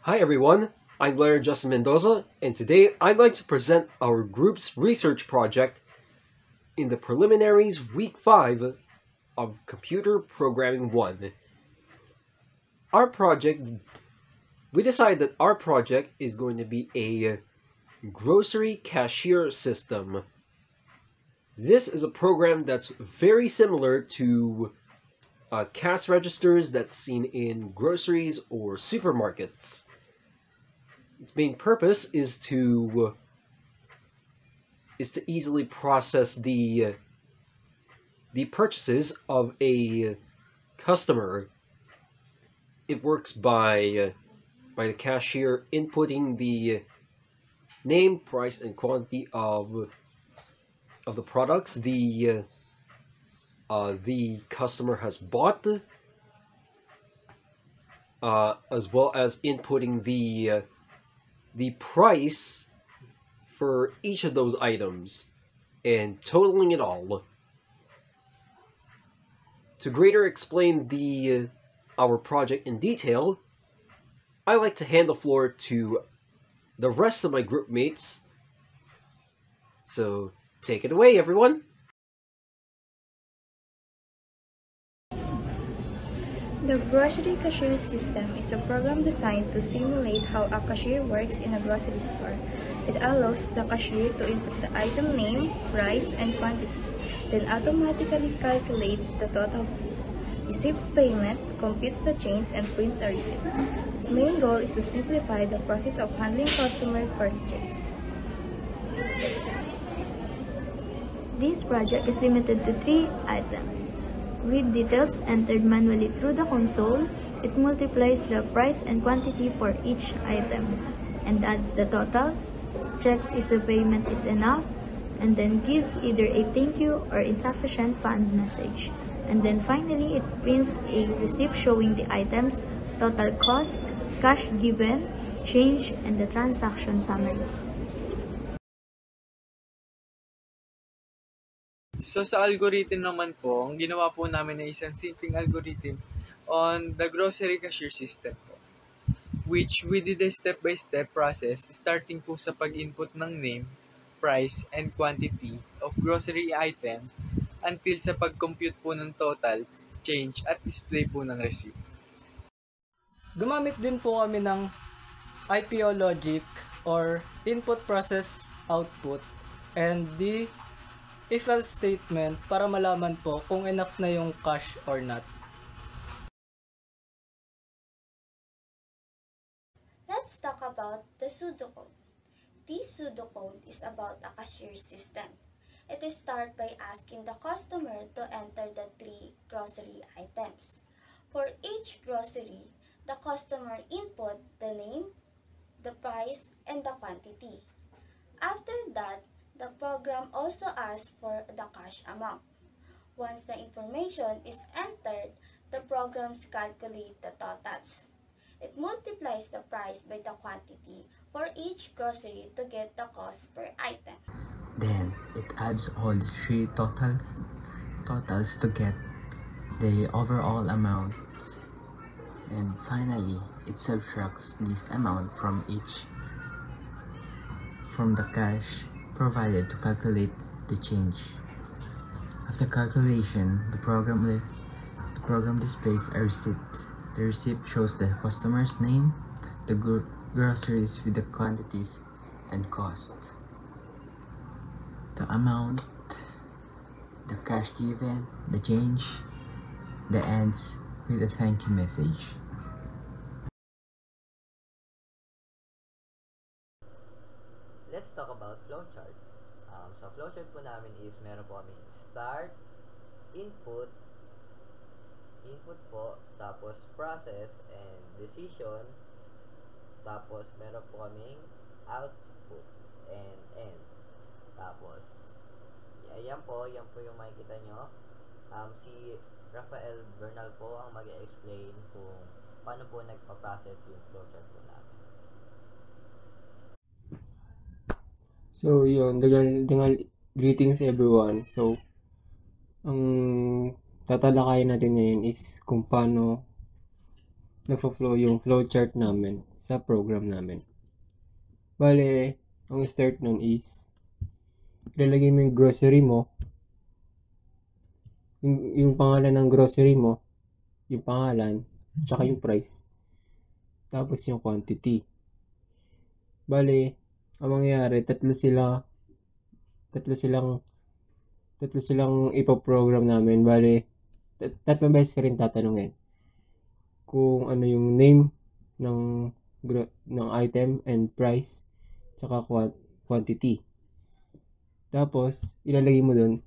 Hi everyone, I'm Blair Justin Mendoza, and today I'd like to present our group's research project in the preliminaries week 5 of Computer Programming 1. We decided that our project is going to be a grocery cashier system. This is a program that's very similar to cash registers that's seen in groceries or supermarkets. Its main purpose is to easily process the purchases of a customer. It works by the cashier inputting the name, price, and quantity of the products the customer has bought, as well as inputting the price for each of those items and totaling it all. To greater explain our project in detail, I like to hand the floor to the rest of my group mates. So take it away, everyone. The grocery cashier system is a program designed to simulate how a cashier works in a grocery store. It allows the cashier to input the item name, price, and quantity, then automatically calculates the total, receives payment, computes the change, and prints a receipt. Its main goal is to simplify the process of handling customer purchases. This project is limited to 3 items. With details entered manually through the console, it multiplies the price and quantity for each item and adds the totals, checks if the payment is enough, and then gives either a thank you or insufficient fund message. And then finally, it prints a receipt showing the items, total cost, cash given, change, and the transaction summary. So sa algorithm naman po, ang ginawa po namin ay isang simpleng algorithm on the grocery cashier system po, which we did a step-by-step process starting po sa pag-input ng name, price, and quantity of grocery item until sa pag-compute po ng total, change, at display po ng receipt. Gumamit din po kami ng IPO logic or input process output and the if-else statement para malaman po kung enough na yung cash or not. Let's talk about the pseudocode. This pseudocode is about a cashier system. It is started by asking the customer to enter the 3 grocery items. For each grocery, the customer input the name, the price, and the quantity. After that, the program also asks for the cash amount. Once the information is entered, the programs calculate the totals. It multiplies the price by the quantity for each grocery to get the cost per item. Then it adds all the 3 totals to get the overall amount. And finally, it subtracts this amount from the cash provided to calculate the change. After calculation, the program displays a receipt. The receipt shows the customer's name, the groceries with the quantities and cost, the amount, the cash given, the change, the ends with a thank you message. Let's talk about flowchart. Sa flowchart po namin is meron po kami start, input po, tapos process and decision, tapos meron po kaming output and end. Tapos, yan po yung makikita nyo. Si Rafael Bernal po ang mag-explain kung paano po nagpa-process yung flowchart po namin. So, yun. Greetings everyone. So, ang tatalakayin natin ngayon is kung paano nagfo-flow yung flowchart namin sa program namin. Bale, ang start nun is ilalagay mo yung grocery mo, yung pangalan ng grocery mo, yung pangalan, tsaka yung price, tapos yung quantity. Bale, ang mangyayari, tatlo silang ipoprogram namin. Bale, tatlong beses ka rin tatanungin kung ano yung name ng item and price, tsaka quantity. Tapos, ilalagay mo dun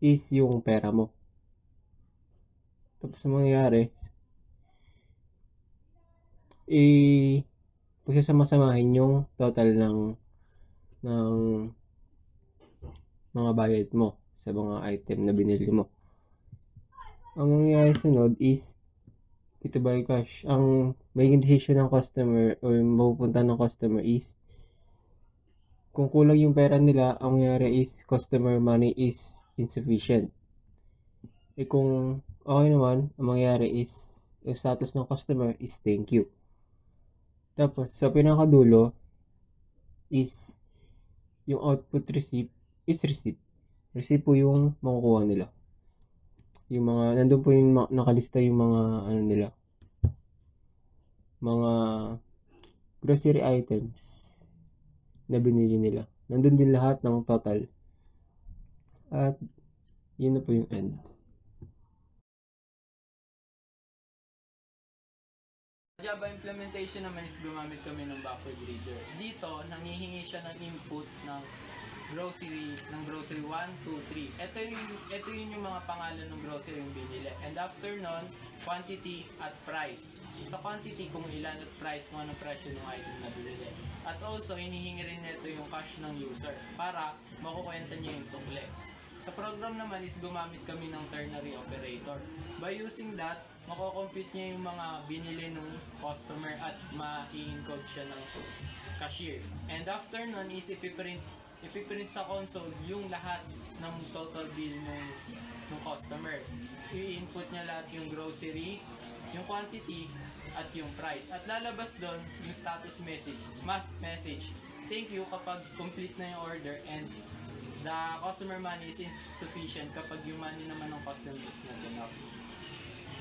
is yung pera mo. Tapos, ang mangyayari, pagsasama-samahin yung total ng mga bayad mo sa mga item na binili mo. Ang mangyayari sunod is ito by cash. Ang magiging decision ng customer o yung mapupunta ng customer is kung kulang yung pera nila, ang mangyayari is customer money is insufficient. Kung okay naman, ang mangyayari is yung status ng customer is thank you. Tapos, sa pinakadulo is yung output receipt is receipt. Receipt po yung makukuha nila. Yung mga, nandun po yung nakalista yung mga, nila, mga grocery items na binili nila. Nandun din lahat ng total. At, yun na po yung end. Java implementation naman is gumamit kami ng buffer reader. Dito, nanghihingi siya ng input ng grocery 1, 2, 3. Ito yung mga pangalan ng grocery yung binili. And after nun, quantity at price. Sa quantity kung ilan at price, kung anong presyo ng item na binili. At also, hinihingi rin nito yung cash ng user para makukwenta niya yung sukli. Sa program naman is gumamit kami ng ternary operator. By using that, mako-compute niya yung mga binili ng customer at ma-encode siya ng cashier. And after nun is ipiprint sa console yung lahat ng total bill ng customer. I-input niya lahat yung grocery, yung quantity, at yung price. At lalabas doon yung status message, must message. Thank you kapag complete na yung order and the customer money is insufficient kapag yung money naman ng customer is not enough.